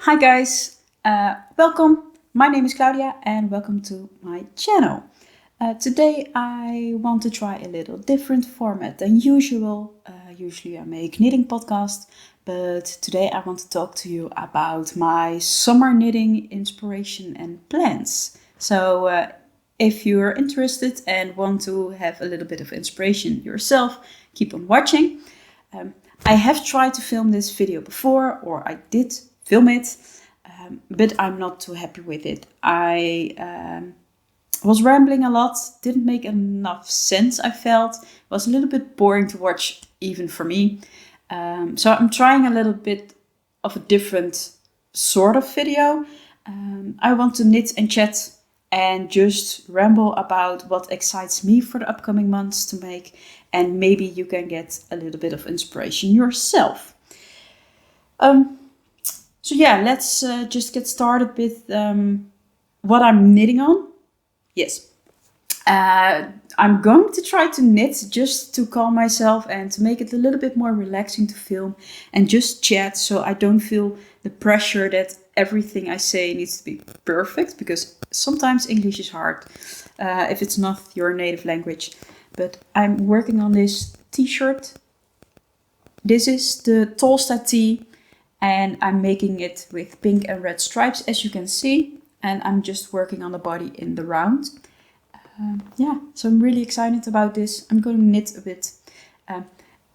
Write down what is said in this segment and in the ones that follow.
Hi guys, welcome. My name is Claudia and welcome to my channel. Today I want to try a little different format than usual. Usually I make knitting podcasts, but today I want to talk to you about my summer knitting inspiration and plans. So if you're interested and want to have a little bit of inspiration yourself, keep on watching. I have tried to film this video before, or I did film it, but I'm not too happy with it. I was rambling a lot, didn't make enough sense, I felt. It was a little bit boring to watch, even for me. So I'm trying a little bit of a different sort of video. I want to knit and chat and just ramble about what excites me for the upcoming months to make, and maybe you can get a little bit of inspiration yourself. So yeah, let's just get started with what I'm knitting on. Yes, I'm going to try to knit just to calm myself and to make it a little bit more relaxing to film and just chat, so I don't feel the pressure that everything I say needs to be perfect, because sometimes English is hard if it's not your native language. But I'm working on this t-shirt. This is the Tolsta tee, and I'm making it with pink and red stripes, as you can see, and I'm just working on the body in the round. So I'm really excited about this. I'm going to knit a bit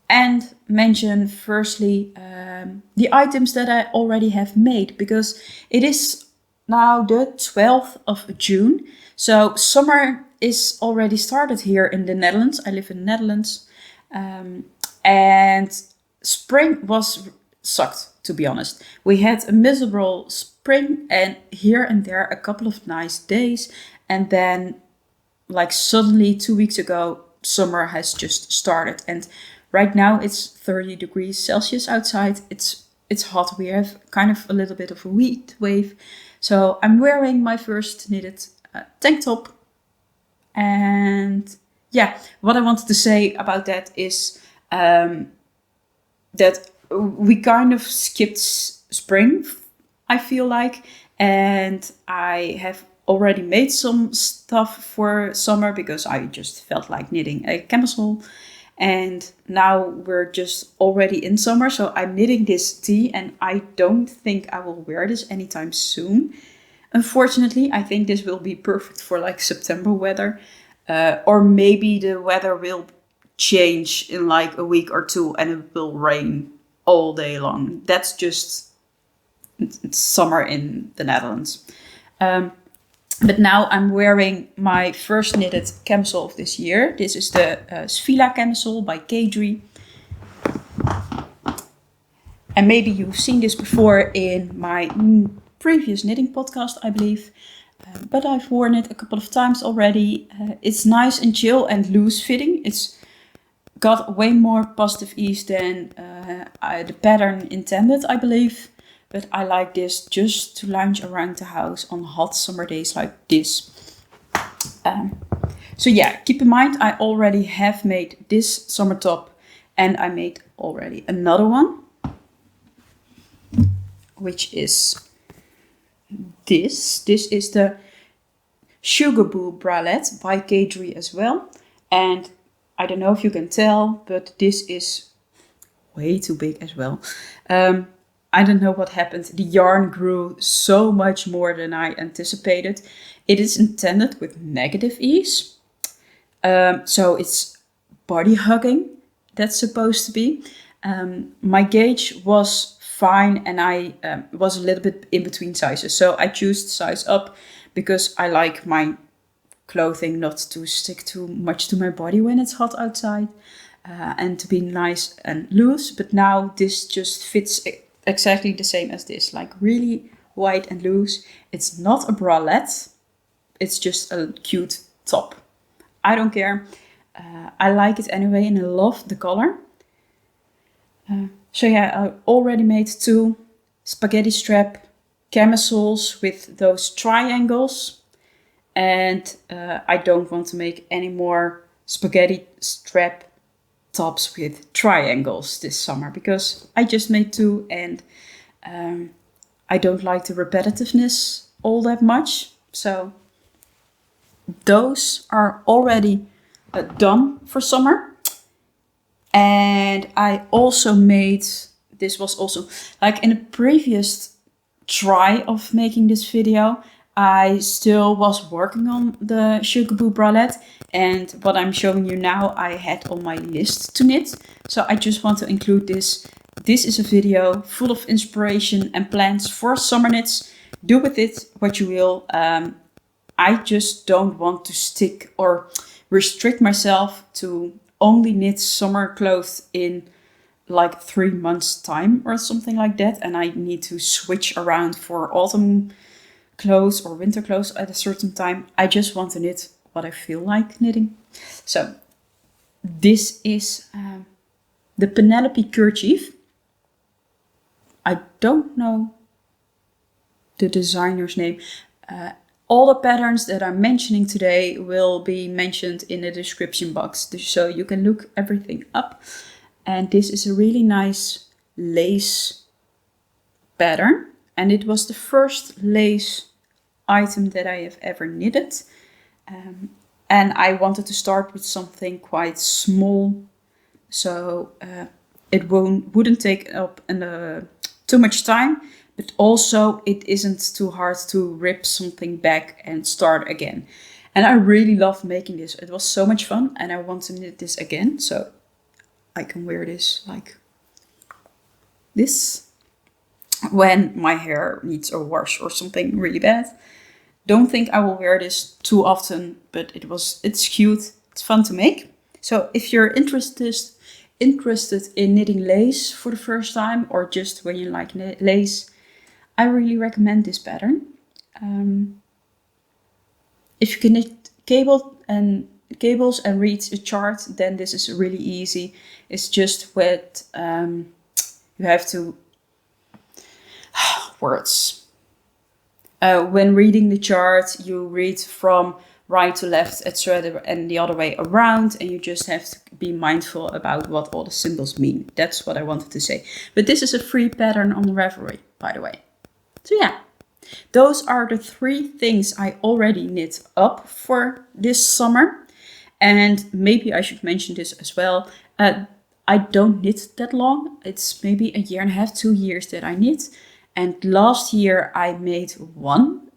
and mention firstly the items that I already have made, because it is now the 12th of June. So summer is already started here in the Netherlands. I live in the Netherlands. And spring was sucked, to be honest. We had a miserable spring and here and there a couple of nice days. And then like suddenly 2 weeks ago, summer has just started. And right now it's 30 degrees Celsius outside. It's hot. We have kind of a little bit of a heat wave. So I'm wearing my first knitted tank top. And yeah, what I wanted to say about that is that we kind of skipped spring, I feel like. And I have already made some stuff for summer because I just felt like knitting a camisole. And now we're just already in summer, so I'm knitting this tee and I don't think I will wear this anytime soon. Unfortunately, I think this will be perfect for like September weather, or maybe the weather will change in like a week or two and it will rain all day long. That's just summer in the Netherlands. But now I'm wearing my first knitted camisole of this year. This is the Svila camisole by Caidree. And maybe you've seen this before in my previous knitting podcast, I believe. But I've worn it a couple of times already. It's nice and chill and loose fitting. It's got way more positive ease than the pattern intended, I believe. But I like this just to lounge around the house on hot summer days like this. So yeah, keep in mind I already have made this summer top and I made already another one, which is this. This is the Sugarboo bralette by Caidree as well. And I don't know if you can tell, but this is way too big as well. I don't know what happened. The yarn grew so much more than I anticipated. It is intended with negative ease. So it's body hugging, that's supposed to be. My gauge was fine and I was a little bit in between sizes. So I chose size up because I like my clothing not to stick too much to my body when it's hot outside, and to be nice and loose. But now this just fits exactly the same as this, like really wide and loose. It's not a bralette, it's just a cute top. I don't care. I like it anyway and I love the color. So yeah, I already made 2 spaghetti strap camisoles with those triangles. And I don't want to make any more spaghetti strap tops with triangles this summer, because I just made 2 and I don't like the repetitiveness all that much. So those are already done for summer. And I also made, this was also like in a previous try of making this video, I still was working on the Sugarboo bralette, and what I'm showing you now I had on my list to knit. So I just want to include this. This is a video full of inspiration and plans for summer knits. Do with it what you will. I just don't want to stick or restrict myself to only knit summer clothes in like 3 months time or something like that, and I need to switch around for autumn clothes or winter clothes at a certain time. I just want to knit what I feel like knitting. So this is the Penelope kerchief. I don't know the designer's name. All the patterns that I'm mentioning today will be mentioned in the description box, so you can look everything up. And this is a really nice lace pattern. And it was the first lace item that I have ever knitted. And I wanted to start with something quite small, so it wouldn't take up too much time, but also it isn't too hard to rip something back and start again. And I really loved making this. It was so much fun, and I want to knit this again, so I can wear this like this when my hair needs a wash or something really bad. Don't think I will wear this too often, but it's cute. It's fun to make. So if you're interested in knitting lace for the first time, or just when you like lace, I really recommend this pattern. If you can knit cables and read a chart, then this is really easy. It's just with you have to words. When reading the chart, you read from right to left, etc., and the other way around, and you just have to be mindful about what all the symbols mean. That's what I wanted to say. But this is a free pattern on Ravelry, by the way. So yeah, those are the 3 things I already knit up for this summer. And maybe I should mention this as well. I don't knit that long. It's maybe a year and a half, 2 years that I knit. And last year I made 1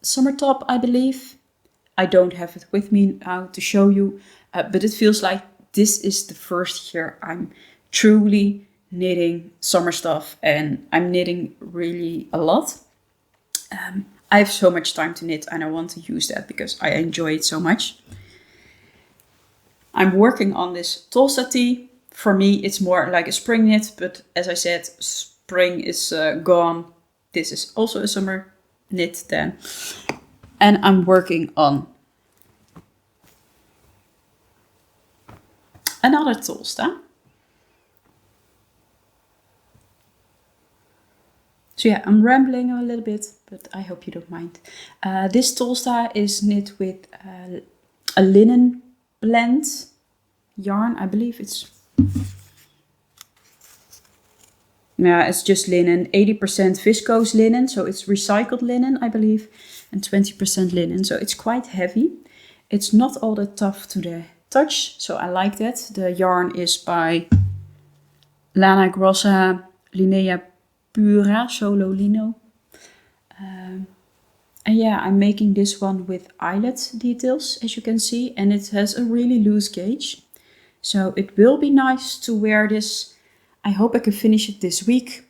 summer top, I believe. I don't have it with me now to show you, but it feels like this is the first year I'm truly knitting summer stuff, and I'm knitting really a lot. I have so much time to knit, and I want to use that because I enjoy it so much. I'm working on this Tolsta tee. For me, it's more like a spring knit, but as I said, spring is gone. This is also a summer knit then. And I'm working on another Tolsta. So yeah, I'm rambling a little bit, but I hope you don't mind. This Tolsta is knit with a linen blend yarn. I believe it's just linen, 80% viscose linen, so it's recycled linen, I believe, and 20% linen, so it's quite heavy. It's not all that tough to the touch, so I like that. The yarn is by Lana Grossa Linnea Pura Solo Lino. And yeah, I'm making this one with eyelet details, as you can see, and it has a really loose gauge. So it will be nice to wear this. I hope I can finish it this week.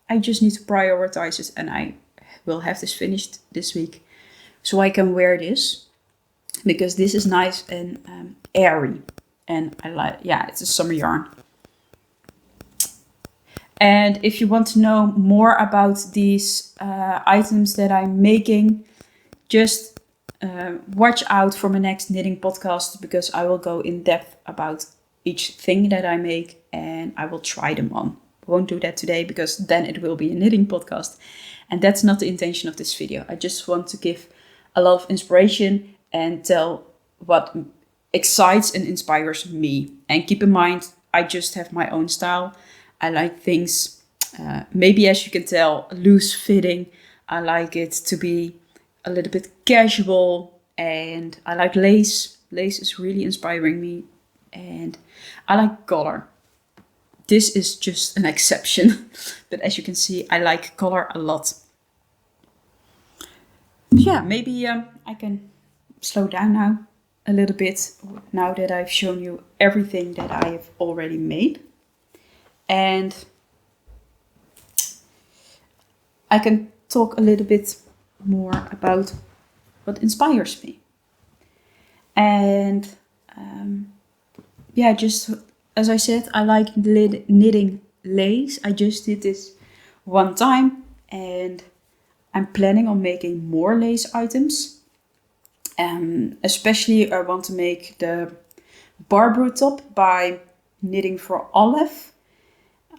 I just need to prioritize it, and I will have this finished this week so I can wear this, because this is nice and airy, and I like, yeah, it's a summer yarn. And if you want to know more about these items that I'm making, just watch out for my next knitting podcast, because I will go in depth about each thing that I make, and I will try them on. I won't do that today, because then it will be a knitting podcast, and that's not the intention of this video. I just want to give a lot of inspiration and tell what excites and inspires me. And keep in mind, I just have my own style. I like things Maybe, as you can tell, loose fitting. I like it to be a little bit casual, and I like lace. Lace is really inspiring me, and I like color. This is just an exception, but as you can see, I like color a lot. Yeah, maybe I can slow down now a little bit now that I've shown you everything that I have already made. And I can talk a little bit more about what inspires me. And yeah, just as I said, I like knitting lace. I just did this one time, and I'm planning on making more lace items. Especially I want to make the Barbroe top by Knitting for Olive.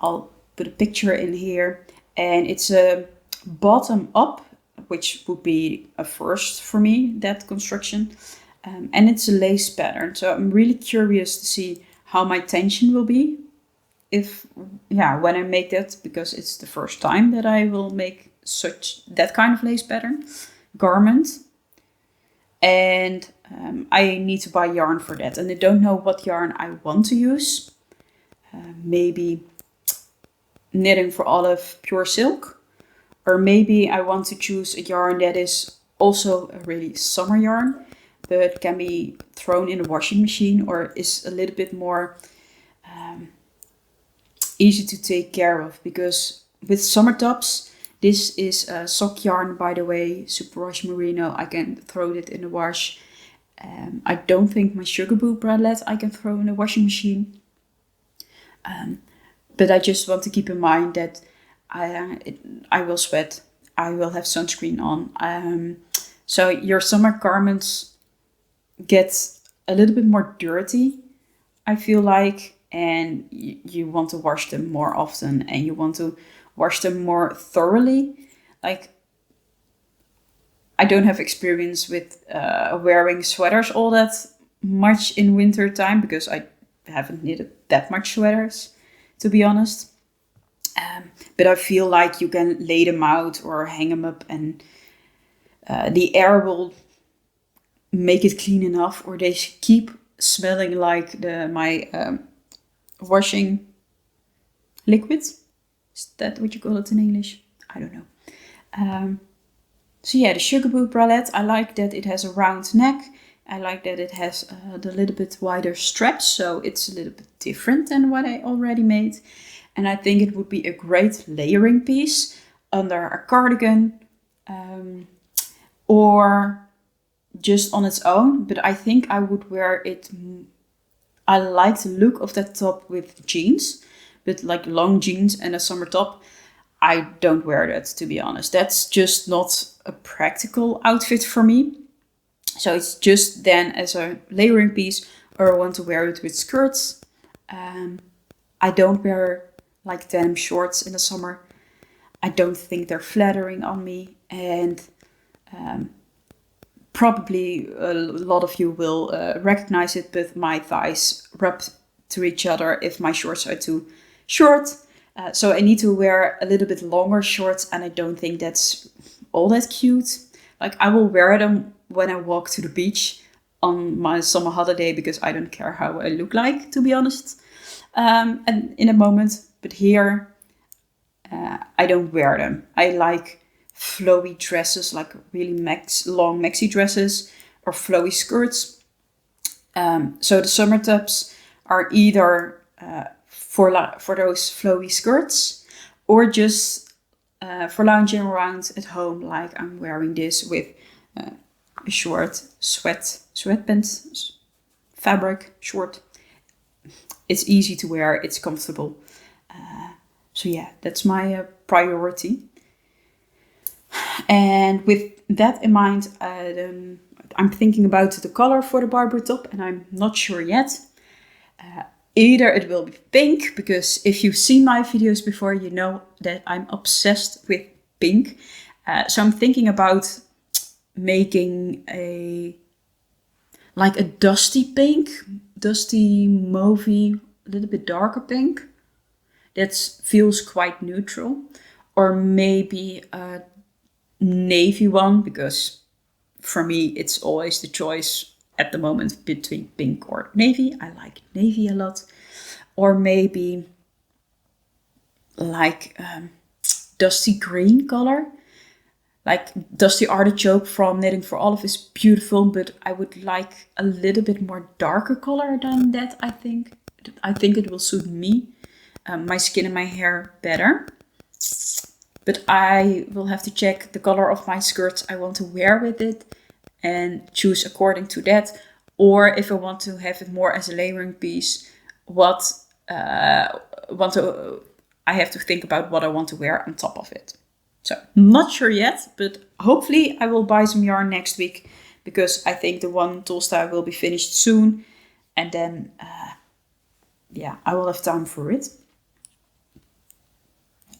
I'll put a picture in here, and it's a bottom up, which would be a first for me, that construction. And it's a lace pattern, so I'm really curious to see how my tension will be when I make that, because it's the first time that I will make that kind of lace pattern garment. And I need to buy yarn for that, and I don't know what yarn I want to use. Maybe Knitting for Olive pure silk, or maybe I want to choose a yarn that is also a really summer yarn, but can be thrown in a washing machine, or is a little bit more easy to take care of. Because with summer tops, this is a sock yarn, by the way, superwash merino. I can throw it in the wash. I don't think my Sugarboo bralette I can throw in a washing machine. But I just want to keep in mind that I will sweat. I will have sunscreen on. So your summer garments get a little bit more dirty, I feel like, and you want to wash them more often, and you want to wash them more thoroughly. Like, I don't have experience with wearing sweaters all that much in winter time, because I haven't knitted that much sweaters, to be honest. But I feel like you can lay them out or hang them up, and the air will make it clean enough, or they keep smelling like my washing liquid. Is that what you call it in English? I don't know. So yeah, the Sugarboo bralette, I like that it has a round neck. I like that it has the little bit wider straps, so it's a little bit different than what I already made. And I think it would be a great layering piece under a cardigan, or just on its own. But I think I would wear it. I like the look of that top with jeans, but like long jeans and a summer top, I don't wear that, to be honest. That's just not a practical outfit for me. So it's just then as a layering piece, or I want to wear it with skirts. I don't wear like denim shorts in the summer. I don't think they're flattering on me, and probably a lot of you will recognize it, but my thighs rub to each other if my shorts are too short. So I need to wear a little bit longer shorts, and I don't think that's all that cute. Like, I will wear them when I walk to the beach on my summer holiday, because I don't care how I look like, to be honest. And in a moment, but here I don't wear them. I like flowy dresses, like really long maxi dresses, or flowy skirts. So the summer tops are either for those flowy skirts, or just for lounging around at home, like I'm wearing this with a short sweatpants fabric, short. It's easy to wear, it's comfortable. So yeah, that's my priority. And with that in mind, I'm thinking about the color for the Barbroe top, and I'm not sure yet. Either it will be pink, because if you've seen my videos before, you know that I'm obsessed with pink. So I'm thinking about making a dusty pink, dusty mauvey, a little bit darker pink. that feels quite neutral, or maybe a navy one, because for me it's always the choice at the moment between pink or navy. I like navy a lot. Or maybe like dusty green color. Like Dusty Artichoke from Knitting for Olive is beautiful, but I would like a little bit more darker color than that, I think. I think it will suit me, my skin and my hair better. But I will have to check the color of my skirts I want to wear with it and choose according to that. Or if I want to have it more as a layering piece, I have to think about what I want to wear on top of it. So, not sure yet, but hopefully I will buy some yarn next week, because I think the one Tolsta will be finished soon. And then, I will have time for it.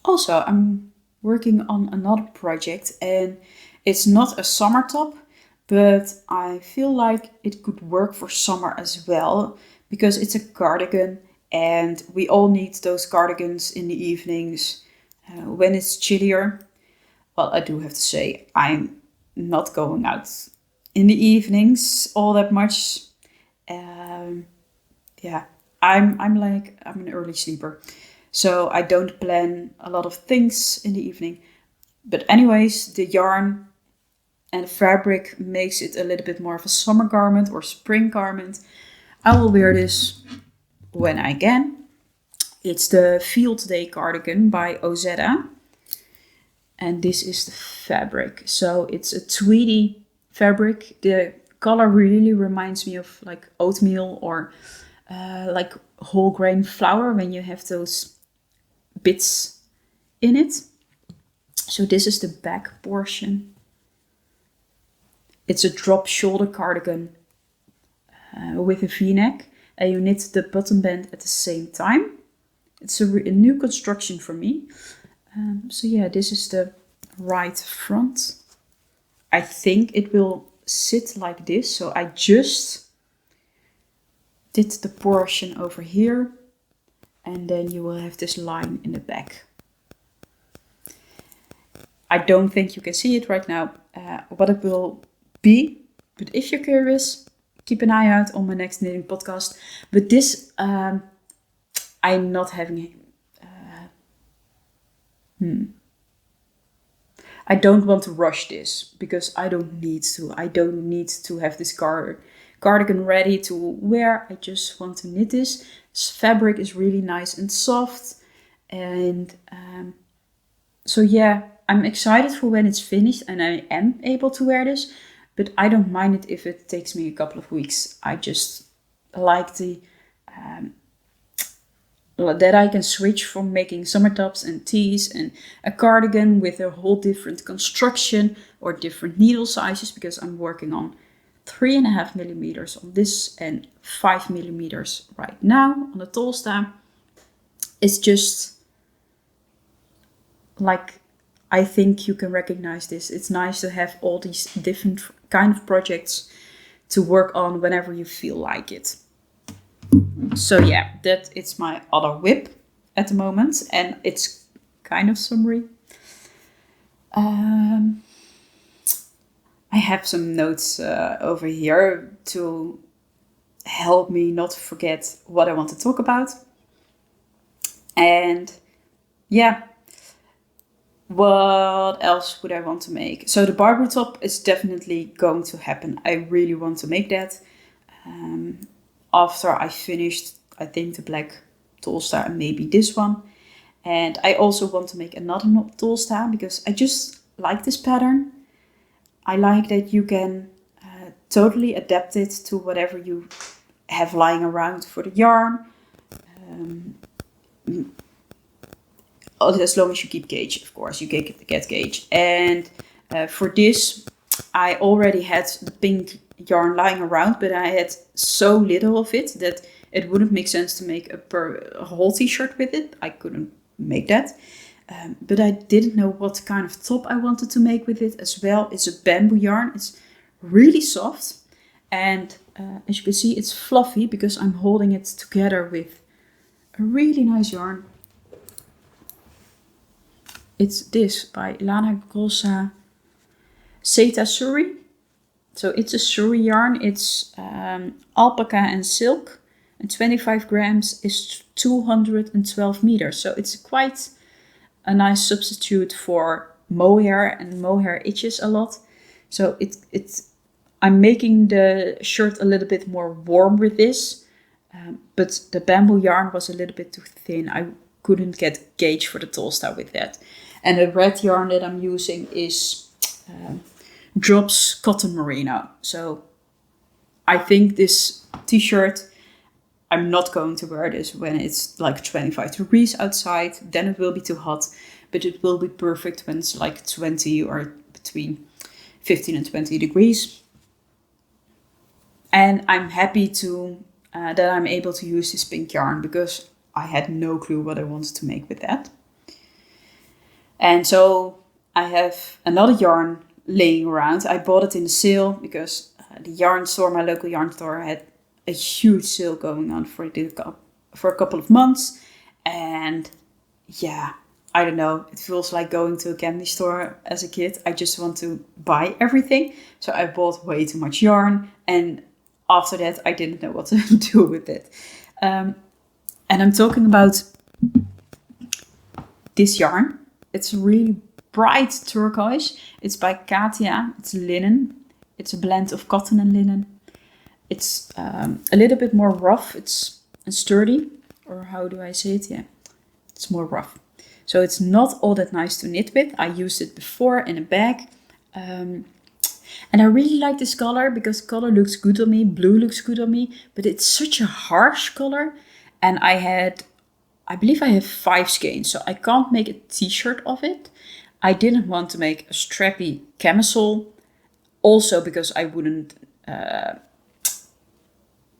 Also, I'm working on another project, and it's not a summer top, but I feel like it could work for summer as well, because it's a cardigan, and we all need those cardigans in the evenings when it's chillier. Well, I do have to say, I'm not going out in the evenings all that much. I'm an early sleeper, so I don't plan a lot of things in the evening. But anyways, the yarn and the fabric makes it a little bit more of a summer garment or spring garment. I will wear this when I can. It's the Field Day cardigan by Ozetta. And this is the fabric. So it's a tweedy fabric. The color really reminds me of like oatmeal or like whole grain flour when you have those bits in it. So this is the back portion. It's a drop shoulder cardigan with a v-neck, and you knit the bottom band at the same time. It's a new construction for me. This is the right front. I think it will sit like this. So I just did the portion over here, and then you will have this line in the back. I don't think you can see it right now, what it will be, but if you're curious, keep an eye out on my next knitting podcast. But this, I'm not having I don't want to rush this, because I don't need to. I don't need to have this cardigan ready to wear. I just want to knit this. This fabric is really nice and soft. And I'm excited for when it's finished and I am able to wear this. But I don't mind it if it takes me a couple of weeks. I just like that I can switch from making summer tops and tees and a cardigan with a whole different construction or different needle sizes, because I'm working on 3.5 millimeters on this and 5 millimeters right now on the Tolsta. It's just like, I think you can recognize this. It's nice to have all these different kind of projects to work on whenever you feel like it. So that it's my other whip at the moment, and it's kind of summery. I have some notes over here to help me not forget what I want to talk about. And what else would I want to make? So the Barbroe top is definitely going to happen. I really want to make that. After I finished, I think, the black Tolsta and maybe this one. And I also want to make another Tolsta, because I just like this pattern. I like that you can totally adapt it to whatever you have lying around for the yarn. As long as you keep gauge, of course, you get gauge. And for this, I already had the pink yarn lying around, but I had so little of it that it wouldn't make sense to make a whole t-shirt with it. I couldn't make that. But I didn't know what kind of top I wanted to make with it as well. It's a bamboo yarn. It's really soft. And as you can see, it's fluffy because I'm holding it together with a really nice yarn. It's this by Lana Grossa Seta Suri. So it's a Suri yarn. It's alpaca and silk. And 25 grams is 212 meters. So it's quite a nice substitute for mohair. And mohair itches a lot. So I'm making the shirt a little bit more warm with this. But the bamboo yarn was a little bit too thin. I couldn't get gauge for the Tolsta with that. And the red yarn that I'm using is Drops Cotton Merino. So I think this t-shirt, I'm not going to wear this when it's like 25 degrees outside. Then it will be too hot. But it will be perfect when it's like 20 or between 15 and 20 degrees. And I'm happy that I'm able to use this pink yarn because I had no clue what I wanted to make with that. And so I have another yarn laying around. I bought it in the sale because the yarn store, my local yarn store, had a huge sale going on for a couple of months. And yeah, I don't know. It feels like going to a candy store as a kid. I just want to buy everything. So I bought way too much yarn. And after that, I didn't know what to do with it. And I'm talking about this yarn. It's really bright turquoise. It's by Katia. It's linen. It's a blend of cotton and linen. It's a little bit more rough. It's sturdy. Or how do I say it? Yeah, it's more rough. So it's not all that nice to knit with. I used it before in a bag. And I really like this color because color looks good on me. Blue looks good on me. But it's such a harsh color. And I believe I have 5 skeins. So I can't make a t-shirt of it. I didn't want to make a strappy camisole. Also because I wouldn't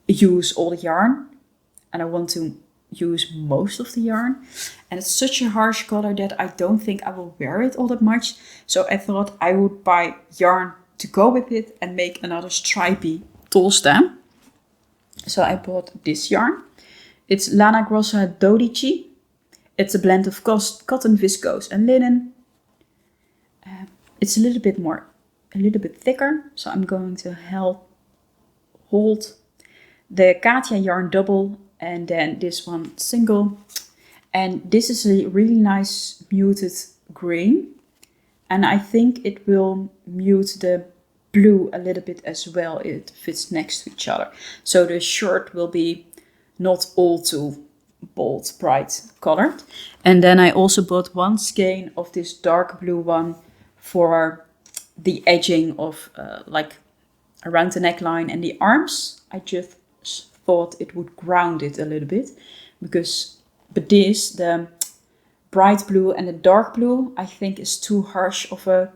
use all the yarn. And I want to use most of the yarn. And it's such a harsh color that I don't think I will wear it all that much. So I thought I would buy yarn to go with it and make another stripy Tolsta. So I bought this yarn. It's Lana Grossa Dodici. It's a blend of cotton, viscose and linen. It's a little bit thicker. So I'm going to hold the Katia yarn double and then this one single. And this is a really nice muted green. And I think it will mute the blue a little bit as well. It fits next to each other. So the shirt will be not all too bold, bright colored. And then I also bought 1 skein of this dark blue one for the edging of like around the neckline and the arms. I just thought it would ground it a little bit but the bright blue and the dark blue, I think is too harsh of a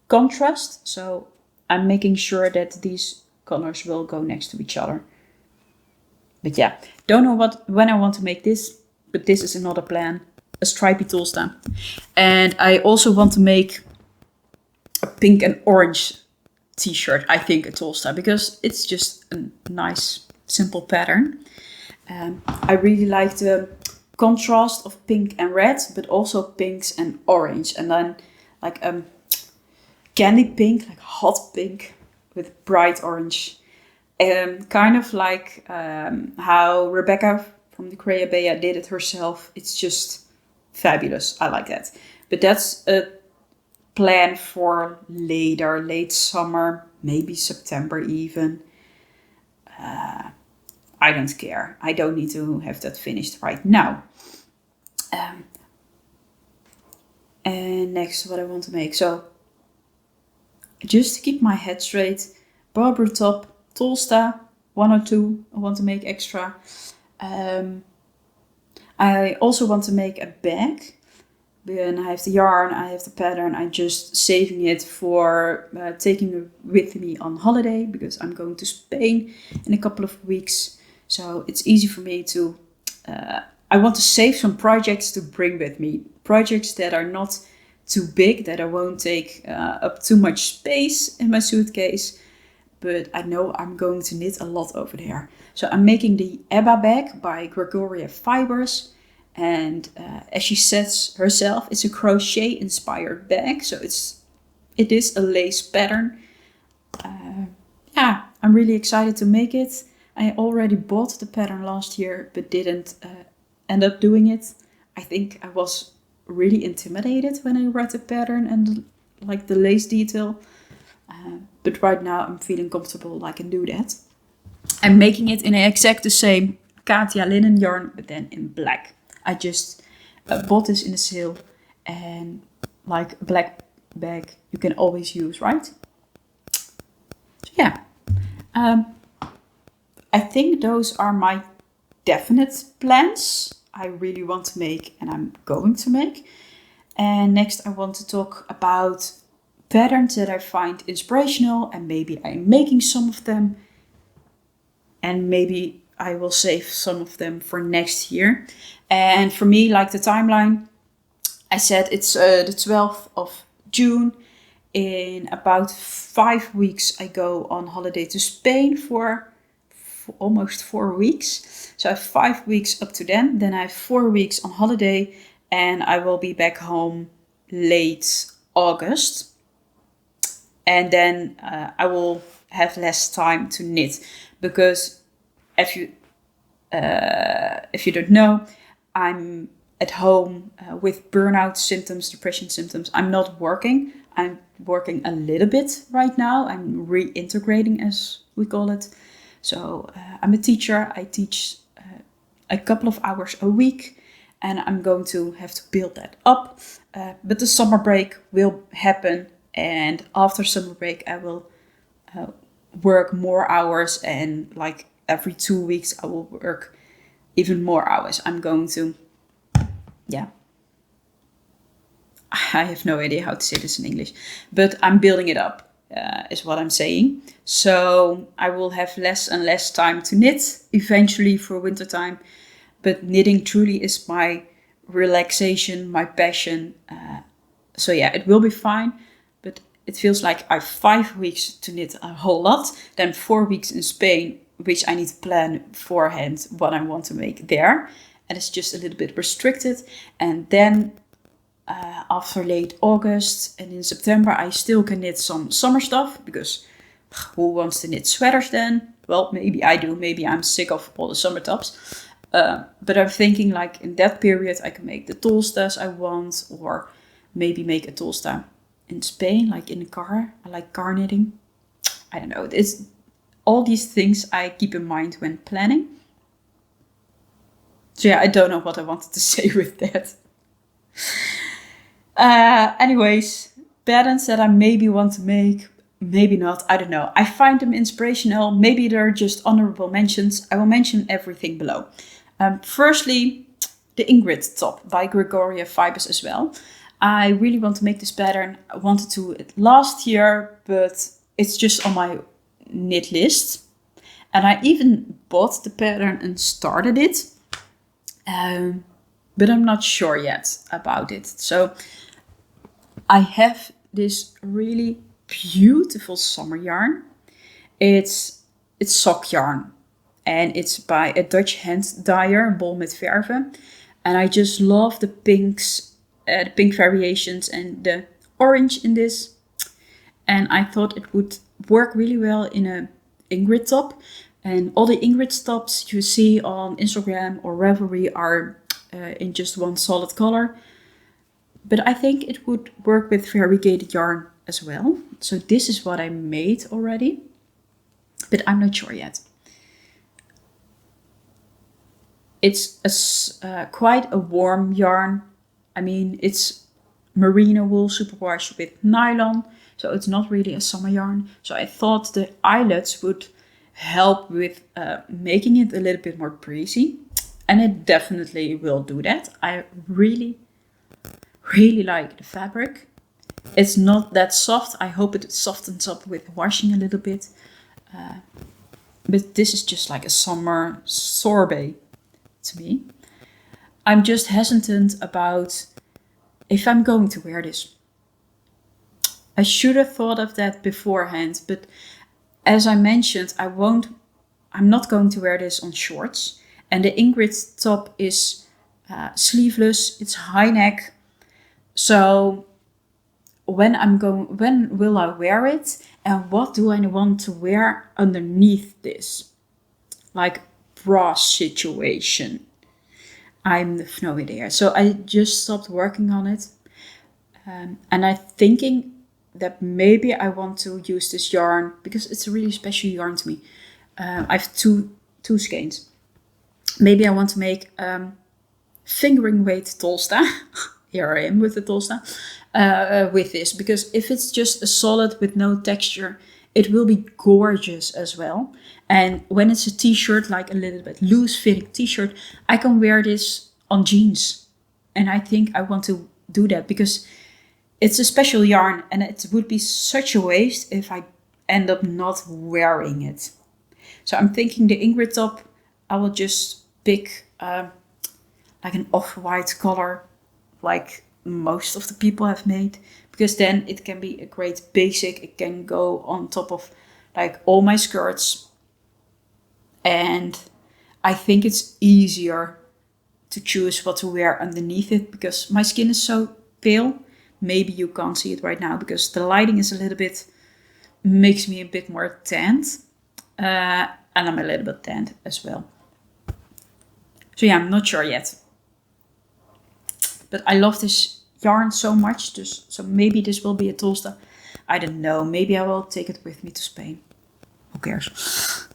contrast. So I'm making sure that these colors will go next to each other. But yeah, don't know when I want to make this, but this is another plan, a stripy Tolsta. And I also want to make a pink and orange t-shirt, I think a Tolsta, because it's just a nice, simple pattern. I really like the contrast of pink and red, but also pinks and orange. And then like candy pink, like hot pink with bright orange. Kind of like how Rebecca from the Creabea did it herself. It's just fabulous. I like that. But that's a plan for late summer, maybe September even. I don't care. I don't need to have that finished right now. And next, what I want to make. So, just to keep my head straight, Barbroe top, Tolsta, 1 or 2 I want to make extra. I also want to make a bag. Then I have the yarn, I have the pattern. I'm just saving it for taking it with me on holiday because I'm going to Spain in a couple of weeks. So it's easy for me to... I want to save some projects to bring with me. Projects that are not too big, that I won't take up too much space in my suitcase. But I know I'm going to knit a lot over there. So I'm making the Ebba bag by Gregoria Fibers. And as she says herself, it's a crochet inspired bag. So it is a lace pattern. Yeah, I'm really excited to make it. I already bought the pattern last year, but didn't end up doing it. I think I was really intimidated when I read the pattern and like the lace detail. But right now I'm feeling comfortable I can do that. I'm making it in exact the same Katia linen yarn, but then in black. I just bought this in a sale, and like a black bag you can always use, right? So yeah, I think those are my definite plans I really want to make and I'm going to make. And next I want to talk about patterns that I find inspirational, and maybe I'm making some of them, and maybe I will save some of them for next year. And for me, like the timeline, I said it's the 12th of June. In about 5 weeks, I go on holiday to Spain for almost 4 weeks. So I have 5 weeks up to then. Then I have 4 weeks on holiday, and I will be back home late August. And then I will have less time to knit, because if you don't know, I'm at home with burnout symptoms, depression symptoms. I'm not working. I'm working a little bit right now. I'm reintegrating, as we call it. So I'm a teacher. I teach a couple of hours a week, and I'm going to have to build that up. But the summer break will happen, and after summer break I will work more hours, and like every 2 weeks I will work even more hours. I'm going to, yeah, I have no idea how to say this in English, but I'm building it up, is what I'm saying. So I will have less and less time to knit eventually for wintertime, but knitting truly is my relaxation, my passion. So yeah, it will be fine, but it feels like I have 5 weeks to knit a whole lot, then 4 weeks in Spain, which I need to plan beforehand what I want to make there. And it's just a little bit restricted. And then after late August and in September, I still can knit some summer stuff, because who wants to knit sweaters then? Well, maybe I do. Maybe I'm sick of all the summer tops. But I'm thinking like in that period, I can make the Tolstas I want, or maybe make a Tolsta in Spain, like in the car. I like car knitting. I don't know. It's all these things I keep in mind when planning. So yeah, I don't know what I wanted to say with that. Anyways, patterns that I maybe want to make, maybe not, I don't know. I find them inspirational. Maybe they're just honorable mentions. I will mention everything below. Firstly, the Ingrid top by Gregoria Fibers as well. I really want to make this pattern. I wanted to last year, but it's just on my knit list. And I even bought the pattern and started it. But I'm not sure yet about it. So I have this really beautiful summer yarn. It's sock yarn, and it's by a Dutch hand dyer, Bol met Verven. And I just love the pinks, the pink variations and the orange in this. And I thought it would work really well in a Ingrid top. And all the Ingrid tops you see on Instagram or Ravelry are in just one solid color. But I think it would work with variegated yarn as well. So this is what I made already, but I'm not sure yet. It's quite a warm yarn. I mean, it's merino wool superwash with nylon, so it's not really a summer yarn. So I thought the eyelets would help with making it a little bit more breezy, and it definitely will do that. I really like the fabric. It's not that soft. I hope it softens up with washing a little bit, but this is just like a summer sorbet to me. I'm just hesitant about if I'm going to wear this. I should have thought of that beforehand, but as I mentioned, I'm not going to wear this on shorts. And the Ingrid top is sleeveless, it's high neck. So when will I wear it? And what do I want to wear underneath this? Like bra situation. I have no idea. So I just stopped working on it. And I'm thinking that maybe I want to use this yarn because it's a really special yarn to me. I have two skeins. Maybe I want to make fingering weight Tolsta. Here I am with the Tolsta. With this, because if it's just a solid with no texture, it will be gorgeous as well. And when it's a t-shirt, like a little bit loose fitting t-shirt, I can wear this on jeans. And I think I want to do that because it's a special yarn and it would be such a waste if I end up not wearing it. So I'm thinking the Ingrid top, I will just pick like an off-white color, like most of the people have made, because then it can be a great basic. It can go on top of like all my skirts, and I think it's easier to choose what to wear underneath it because my skin is so pale. Maybe you can't see it right now because the lighting is a little bit, makes me a bit more tanned, and I'm a little bit tanned as well. So yeah, I'm not sure yet. But I love this yarn so much, so maybe this will be a Tolsta. I don't know. Maybe I will take it with me to Spain. Who cares?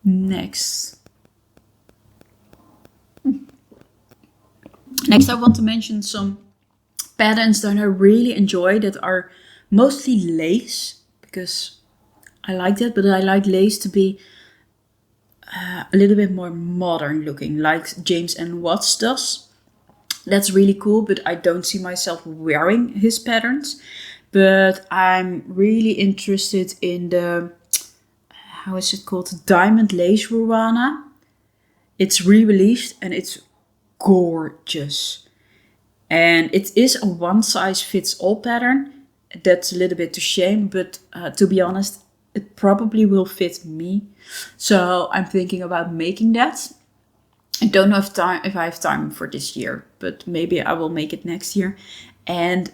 Next. Next, I want to mention some patterns that I really enjoy that are mostly lace, because I like that, but I like lace to be a little bit more modern looking, like James and Watts does. That's really cool, but I don't see myself wearing his patterns. But I'm really interested in the, how is it called? Diamond lace ruana. It's re-released and it's gorgeous. And it is a one size fits all pattern. That's a little bit to shame, but to be honest, it probably will fit me. So I'm thinking about making that. I don't know if I have time for this year, but maybe I will make it next year. And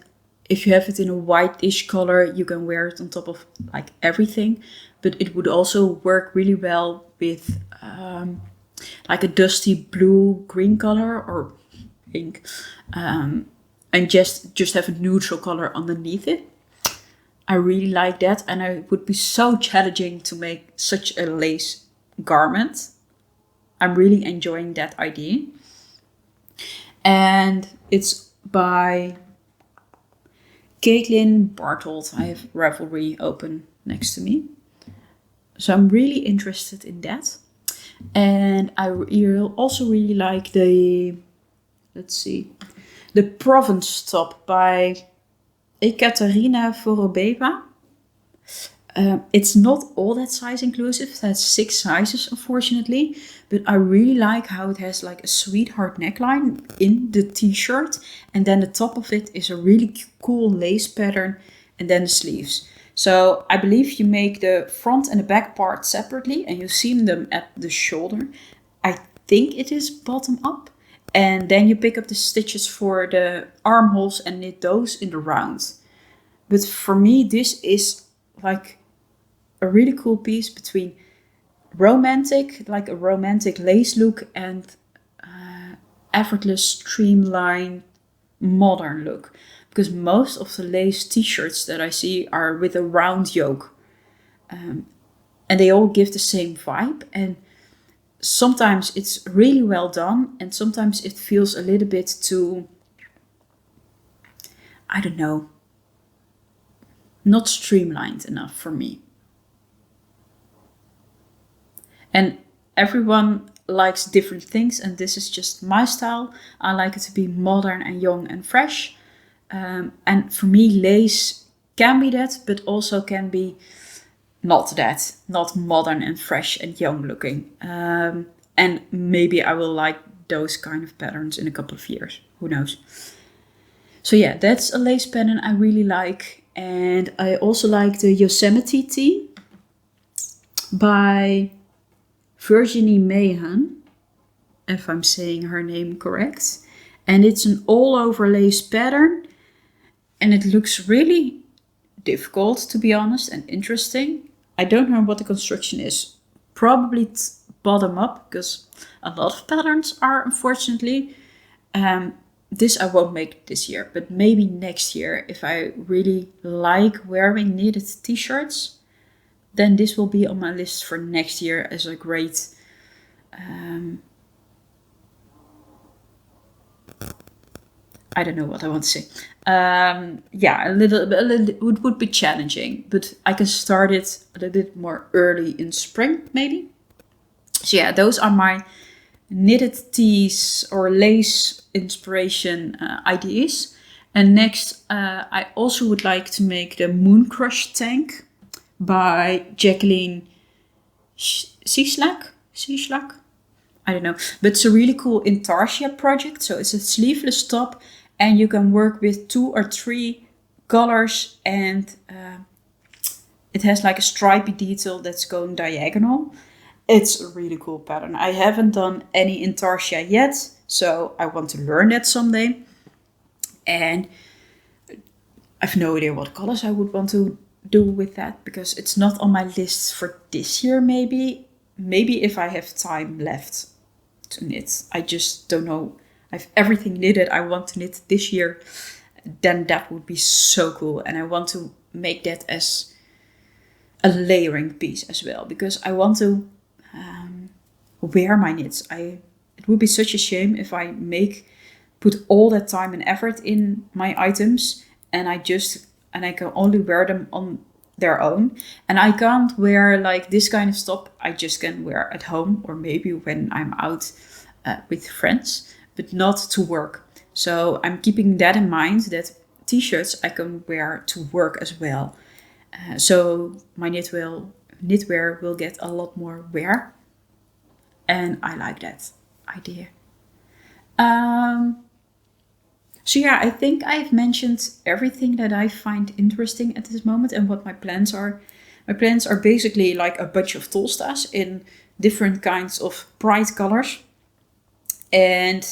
if you have it in a whitish color, you can wear it on top of like everything. But it would also work really well with like a dusty blue-green color or pink. And just have a neutral color underneath it. I really like that, and it would be so challenging to make such a lace garment. I'm really enjoying that idea. And it's by Kaitlin Barthold. I have Ravelry open next to me. So I'm really interested in that. And I also really like the, the Provence top by Ekaterina Vorobeva. It's not all that size inclusive. It has 6 sizes, unfortunately. But I really like how it has like a sweetheart neckline in the t-shirt. And then the top of it is a really cool lace pattern. And then the sleeves. So I believe you make the front and the back part separately. And you seam them at the shoulder. I think it is bottom up. And then you pick up the stitches for the armholes and knit those in the round. But for me, this is like a really cool piece between romantic, like a romantic lace look, and effortless, streamlined, modern look. Because most of the lace t-shirts that I see are with a round yoke. And they all give the same vibe. And sometimes it's really well done, and sometimes it feels a little bit too, I don't know, not streamlined enough for me. And everyone likes different things, and this is just my style. I like it to be modern and young and fresh. And for me, lace can be that, but also can be not that, not modern and fresh and young looking. And maybe I will like those kind of patterns in a couple of years. Who knows? So yeah, that's a lace pattern I really like. And I also like the Yosemite tee by Verginie Mahon, if I'm saying her name correct. And it's an all over lace pattern. And it looks really difficult, to be honest, and interesting. I don't know what the construction is. Probably bottom up, because a lot of patterns are, unfortunately. This I won't make this year, but maybe next year, if I really like wearing knitted t-shirts, then this will be on my list for next year as a great I don't know what I want to say. A little, it would be challenging, but I can start it a little bit more early in spring, maybe. So yeah, those are my knitted tees or lace inspiration ideas. And next, I also would like to make the Mooncrush tank by Jacqueline Cieslak. I don't know, but it's a really cool intarsia project. So it's a sleeveless top, and you can work with 2 or 3 colors, and it has like a stripy detail that's going diagonal. It's a really cool pattern. I haven't done any intarsia yet, so I want to learn that someday. And I have no idea what colors I would want to do with that, because it's not on my list for this year. Maybe if I have time left to knit. I just don't know. I have everything knitted I want to knit this year. Then that would be so cool. And I want to make that as a layering piece as well, because I want to wear my knits. It would be such a shame if I put all that time and effort in my items and I can only wear them on their own. And I can't wear like this kind of top. I just can wear at home, or maybe when I'm out with friends, but not to work. So I'm keeping that in mind, that t-shirts I can wear to work as well. So my knitwear will get a lot more wear. And I like that idea. So yeah, I think I've mentioned everything that I find interesting at this moment and what my plans are. My plans are basically like a bunch of Tolstas in different kinds of bright colors. And